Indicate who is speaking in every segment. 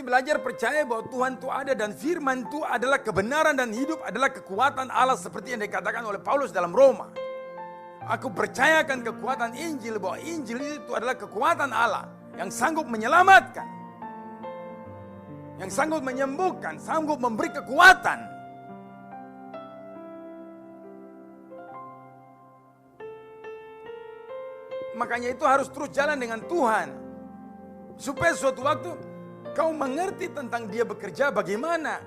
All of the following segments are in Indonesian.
Speaker 1: belajar percaya bahwa Tuhan itu ada dan firman itu adalah kebenaran dan hidup adalah kekuatan Allah seperti yang dikatakan oleh Paulus dalam Roma. Aku percayakan kekuatan Injil bahwa Injil itu adalah kekuatan Allah yang sanggup menyelamatkan, yang sanggup menyembuhkan, sanggup memberi kekuatan. Makanya itu harus terus jalan dengan Tuhan. Supaya suatu waktu kau mengerti tentang Dia bekerja bagaimana.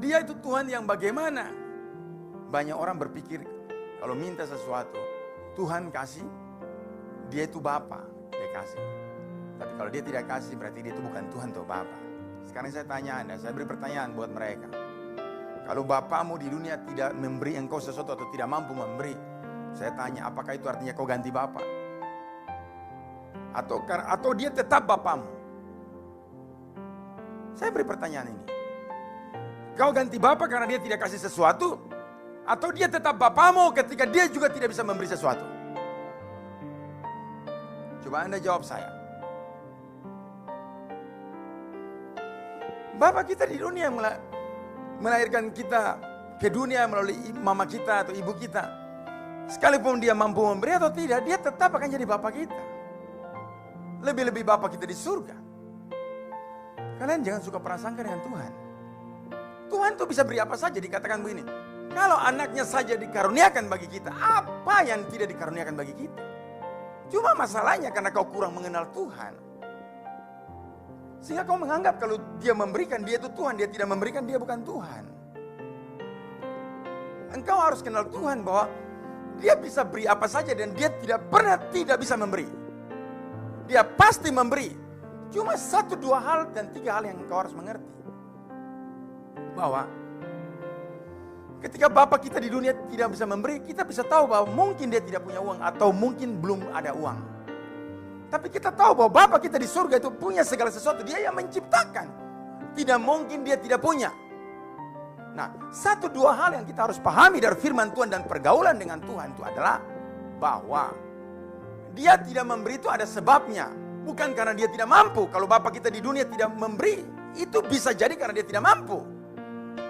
Speaker 1: Dia itu Tuhan yang bagaimana. Banyak orang berpikir kalau minta sesuatu, Tuhan kasih, Dia itu Bapa, Dia kasih. Tapi kalau Dia tidak kasih, berarti Dia itu bukan Tuhan atau Bapa. Sekarang saya tanya Anda, saya beri pertanyaan buat mereka. Kalau Bapamu di dunia tidak memberi engkau sesuatu atau tidak mampu memberi, saya tanya, apakah itu artinya kau ganti Bapa? Atau Dia tetap Bapamu? Saya beri pertanyaan ini. Kau ganti Bapa karena Dia tidak kasih sesuatu? Atau Dia tetap Bapamu ketika Dia juga tidak bisa memberi sesuatu? Coba Anda jawab saya. Bapa kita di dunia melahirkan kita ke dunia melalui mama kita atau ibu kita. Sekalipun Dia mampu memberi atau tidak, Dia tetap akan jadi Bapa kita. Lebih-lebih Bapa kita di surga. Kalian jangan suka prasangka dengan Tuhan. Tuhan tuh bisa beri apa saja, dikatakan begini. Kalau anaknya saja dikaruniakan bagi kita, apa yang tidak dikaruniakan bagi kita? Cuma masalahnya karena kau kurang mengenal Tuhan. Sehingga kau menganggap kalau Dia memberikan, Dia itu Tuhan. Dia tidak memberikan, Dia bukan Tuhan. Engkau harus kenal Tuhan bahwa Dia bisa beri apa saja dan Dia tidak pernah tidak bisa memberi. Dia pasti memberi. Cuma 1, 2 hal dan 3 hal yang engkau harus mengerti. Bahwa ketika Bapa kita di dunia tidak bisa memberi, kita bisa tahu bahwa mungkin Dia tidak punya uang atau mungkin belum ada uang. Tapi kita tahu bahwa Bapa kita di surga itu punya segala sesuatu. Dia yang menciptakan. Tidak mungkin Dia tidak punya. Nah, 1, 2 hal yang kita harus pahami dari firman Tuhan dan pergaulan dengan Tuhan itu adalah bahwa Dia tidak memberi itu ada sebabnya. Bukan karena Dia tidak mampu. Kalau Bapa kita di dunia tidak memberi, itu bisa jadi karena Dia tidak mampu.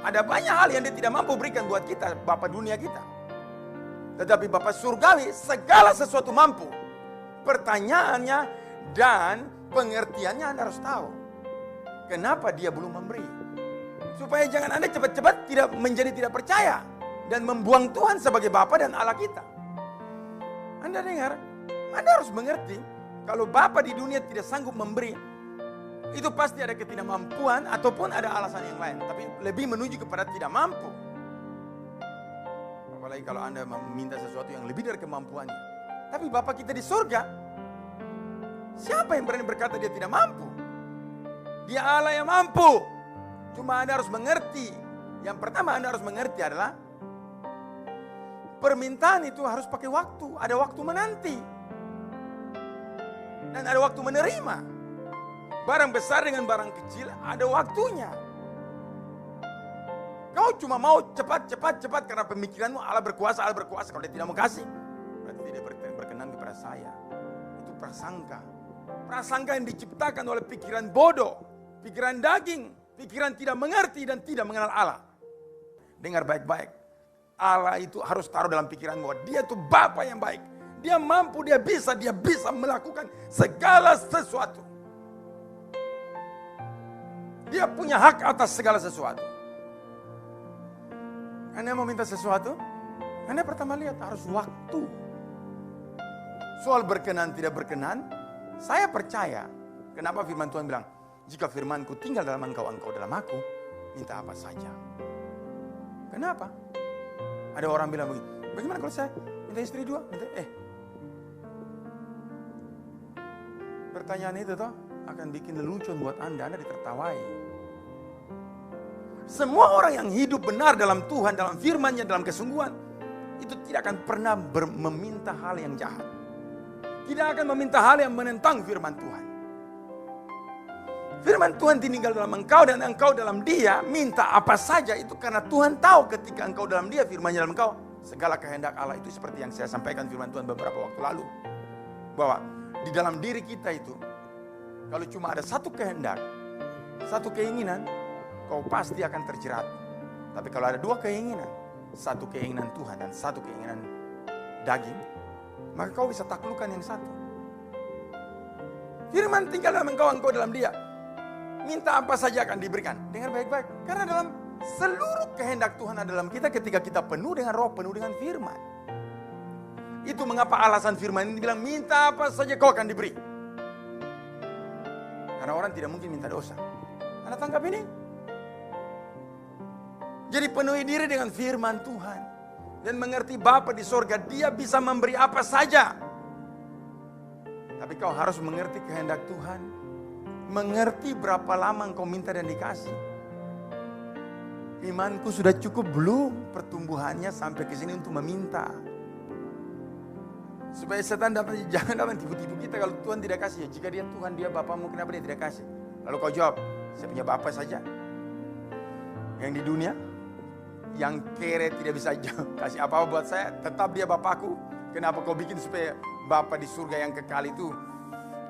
Speaker 1: Ada banyak hal yang Dia tidak mampu berikan buat kita, Bapa dunia kita. Tetapi Bapa surgawi segala sesuatu mampu. Pertanyaannya dan pengertiannya Anda harus tahu. Kenapa Dia belum memberi? Supaya jangan Anda cepat-cepat tidak percaya dan membuang Tuhan sebagai Bapa dan Allah kita. Anda dengar? Anda harus mengerti kalau Bapa di dunia tidak sanggup memberi, itu pasti ada ketidakmampuan ataupun ada alasan yang lain. Tapi lebih menuju kepada tidak mampu. Apalagi kalau Anda meminta sesuatu yang lebih dari kemampuannya. Tapi Bapa kita di surga, siapa yang berani berkata Dia tidak mampu? Dia Allah yang mampu. Cuma Anda harus mengerti. Yang pertama Anda harus mengerti adalah permintaan itu harus pakai waktu. Ada waktu menanti. Dan ada waktu menerima. Barang besar dengan barang kecil ada waktunya. Kau cuma mau cepat karena pemikiranmu Allah berkuasa. Kalau Dia tidak mau kasih, berarti tidak berkenan kepada saya. Itu prasangka. Prasangka yang diciptakan oleh pikiran bodoh, pikiran daging, pikiran tidak mengerti dan tidak mengenal Allah. Dengar baik-baik. Allah itu harus taruh dalam pikiranmu bahwa Dia itu Bapa yang baik. Dia mampu, Dia bisa melakukan segala sesuatu. Dia punya hak atas segala sesuatu. Anda mau minta sesuatu? Anda pertama lihat harus waktu. Soal berkenan tidak berkenan, saya percaya. Kenapa firman Tuhan bilang, jika firmanku tinggal dalam engkau dalam aku, minta apa saja. Kenapa? Ada orang bilang begini, bagaimana kalau saya minta istri 2? Pertanyaan itu toh akan bikin lelucon buat Anda ditertawai. Semua orang yang hidup benar dalam Tuhan, dalam firman-Nya, dalam kesungguhan, itu tidak akan pernah meminta hal yang jahat. Tidak akan meminta hal yang menentang firman Tuhan. Firman Tuhan tinggal dalam engkau dan engkau dalam Dia, minta apa saja itu karena Tuhan tahu ketika engkau dalam Dia, firman-Nya dalam engkau, segala kehendak Allah itu seperti yang saya sampaikan firman Tuhan beberapa waktu lalu. Bahwa di dalam diri kita itu, kalau cuma ada satu kehendak, satu keinginan, kau pasti akan terjerat. Tapi kalau ada dua keinginan, satu keinginan Tuhan dan satu keinginan daging, maka kau bisa taklukkan yang satu. Firman tinggal dalam engkau dalam dia. Minta apa saja akan diberikan. Dengar baik-baik. Karena dalam seluruh kehendak Tuhan ada dalam kita ketika kita penuh dengan roh, penuh dengan firman. Itu mengapa alasan firman ini bilang minta apa saja kau akan diberi. Karena orang tidak mungkin minta dosa. Anda tangkap ini? Jadi penuhi diri dengan firman Tuhan. Dan mengerti Bapa di sorga, dia bisa memberi apa saja. Tapi kau harus mengerti kehendak Tuhan. Mengerti berapa lama engkau minta dan dikasih. Imanku sudah cukup belum pertumbuhannya sampai ke sini untuk meminta. Supaya setan jangan dapat tipu-tipu kita kalau Tuhan tidak kasih. Jika dia Tuhan, dia Bapamu, kenapa dia tidak kasih? Lalu kau jawab, saya punya Bapa saja. Yang di dunia, yang kere tidak bisa kasih apa-apa buat saya, tetap dia Bapakku. Kenapa kau bikin supaya Bapa di surga yang kekal itu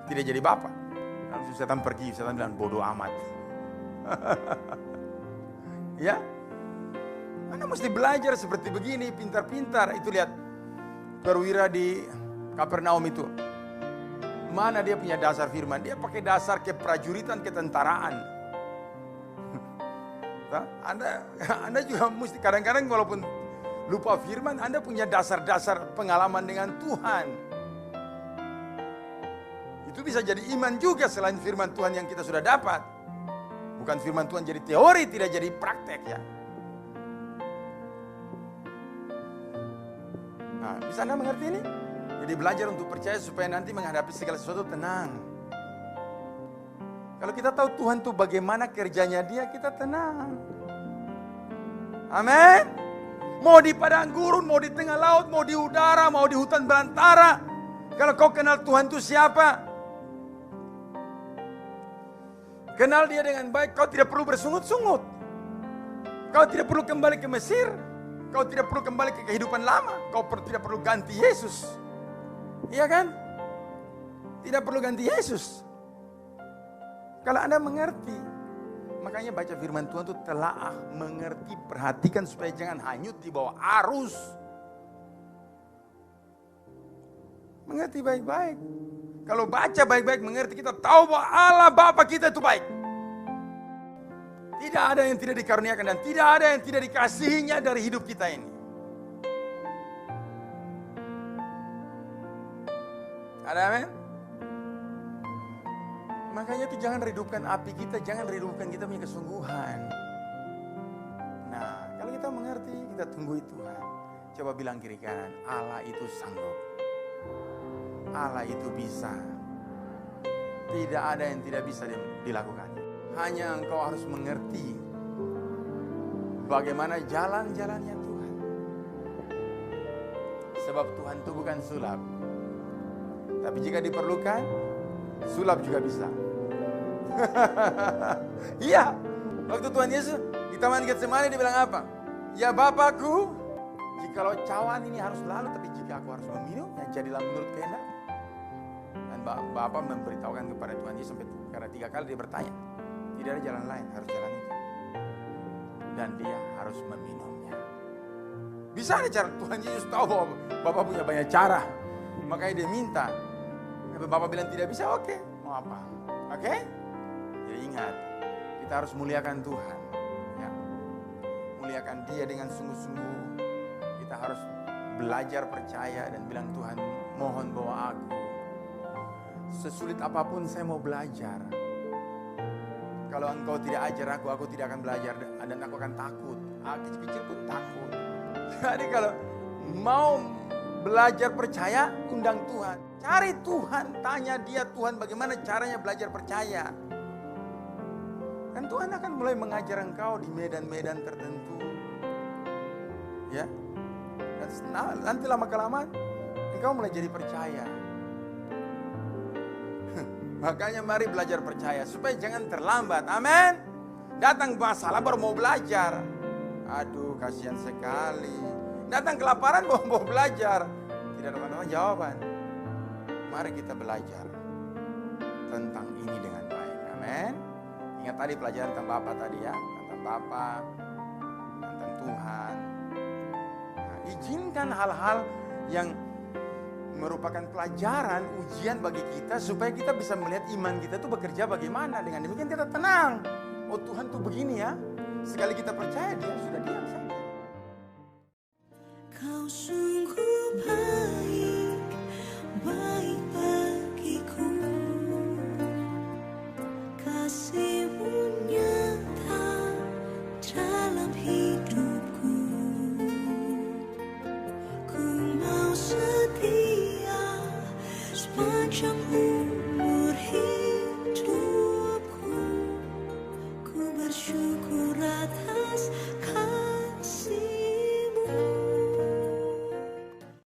Speaker 1: tidak jadi Bapa? Langsung setan pergi, setan bilang bodoh amat. Ya, Anda mesti belajar seperti begini, pintar-pintar. Itu lihat, perwira di Kapernaum itu. Mana dia punya dasar firman? Dia pakai dasar keprajuritan, ketentaraan. Anda juga mesti kadang-kadang walaupun lupa firman, Anda punya dasar-dasar pengalaman dengan Tuhan. Itu bisa jadi iman juga selain firman Tuhan yang kita sudah dapat. Bukan firman Tuhan jadi teori, tidak jadi praktek ya. Nah, bisa Anda mengerti ini? Jadi belajar untuk percaya supaya nanti menghadapi segala sesuatu tenang. Kalau kita tahu Tuhan tuh bagaimana kerjanya dia, kita tenang. Amin. Mau di padang gurun, mau di tengah laut, mau di udara, mau di hutan belantara. Kalau kau kenal Tuhan itu siapa? Kenal dia dengan baik, kau tidak perlu bersungut-sungut. Kau tidak perlu kembali ke Mesir. Kau tidak perlu kembali ke kehidupan lama. Kau tidak perlu ganti Yesus. Iya kan? Tidak perlu ganti Yesus. Kalau Anda mengerti, makanya baca firman Tuhan itu telaah, mengerti, perhatikan supaya jangan hanyut di bawah arus. Mengerti baik-baik. Kalau baca baik-baik, mengerti, kita tahu bahwa Allah Bapa kita itu baik. Tidak ada yang tidak dikaruniakan dan tidak ada yang tidak dikasihinya dari hidup kita ini. Ada amin? Makanya itu jangan redupkan api kita, jangan redupkan kita punya kesungguhan. Nah, kalau kita mengerti, kita tunggu Tuhan. Coba bilang kiri kanan, Allah itu sanggup. Allah itu bisa. Tidak ada yang tidak bisa dilakukan. Hanya engkau harus mengerti bagaimana jalan-jalannya Tuhan. Sebab Tuhan itu bukan sulap. Tapi jika diperlukan, sulap juga bisa. Iya, waktu Tuhan Yesus di Taman Getsemani dia bilang apa? Ya Bapakku, jikalau cawan ini harus lalu, tapi jika aku harus meminumnya, jadilah menurut kehendak. Dan Bapa memberitahukan kepada Tuhan Yesus sampai karena 3 kali dia bertanya, tidak ada jalan lain, harus jalan itu. Dan dia harus meminumnya. Bisa ada cara, Tuhan Yesus tahu bahwa Bapa punya banyak cara. Makanya dia minta. Tapi Bapa bilang tidak bisa, oke. Mau apa? Oke? Jadi ingat, kita harus muliakan Tuhan. Ya. Muliakan dia dengan sungguh-sungguh. Kita harus belajar percaya dan bilang Tuhan, mohon bawa aku. Sesulit apapun saya mau belajar. Kalau engkau tidak ajar aku tidak akan belajar dan aku akan takut. Kecil-kecil pun takut. Jadi kalau mau belajar percaya, undang Tuhan. Cari Tuhan, tanya dia Tuhan bagaimana caranya belajar percaya. Dan Tuhan akan mulai mengajar engkau di medan-medan tertentu. Ya. Dan nanti lama-kelamaan engkau mulai jadi percaya. Makanya mari belajar percaya supaya jangan terlambat. Amin. Datang masalah baru mau belajar. Aduh, kasihan sekali. Datang kelaparan mau belajar. Tidak ada jawaban. Mari kita belajar tentang ini dengan baik. Amin. Ingat tadi pelajaran tentang Bapa tadi ya, tentang Bapa, tentang Tuhan. Nah, izinkan hal-hal yang merupakan pelajaran, ujian bagi kita supaya kita bisa melihat iman kita itu bekerja bagaimana. Dengan demikian kita tenang. Oh Tuhan tuh begini ya. Sekali kita percaya, dia sudah diam saja.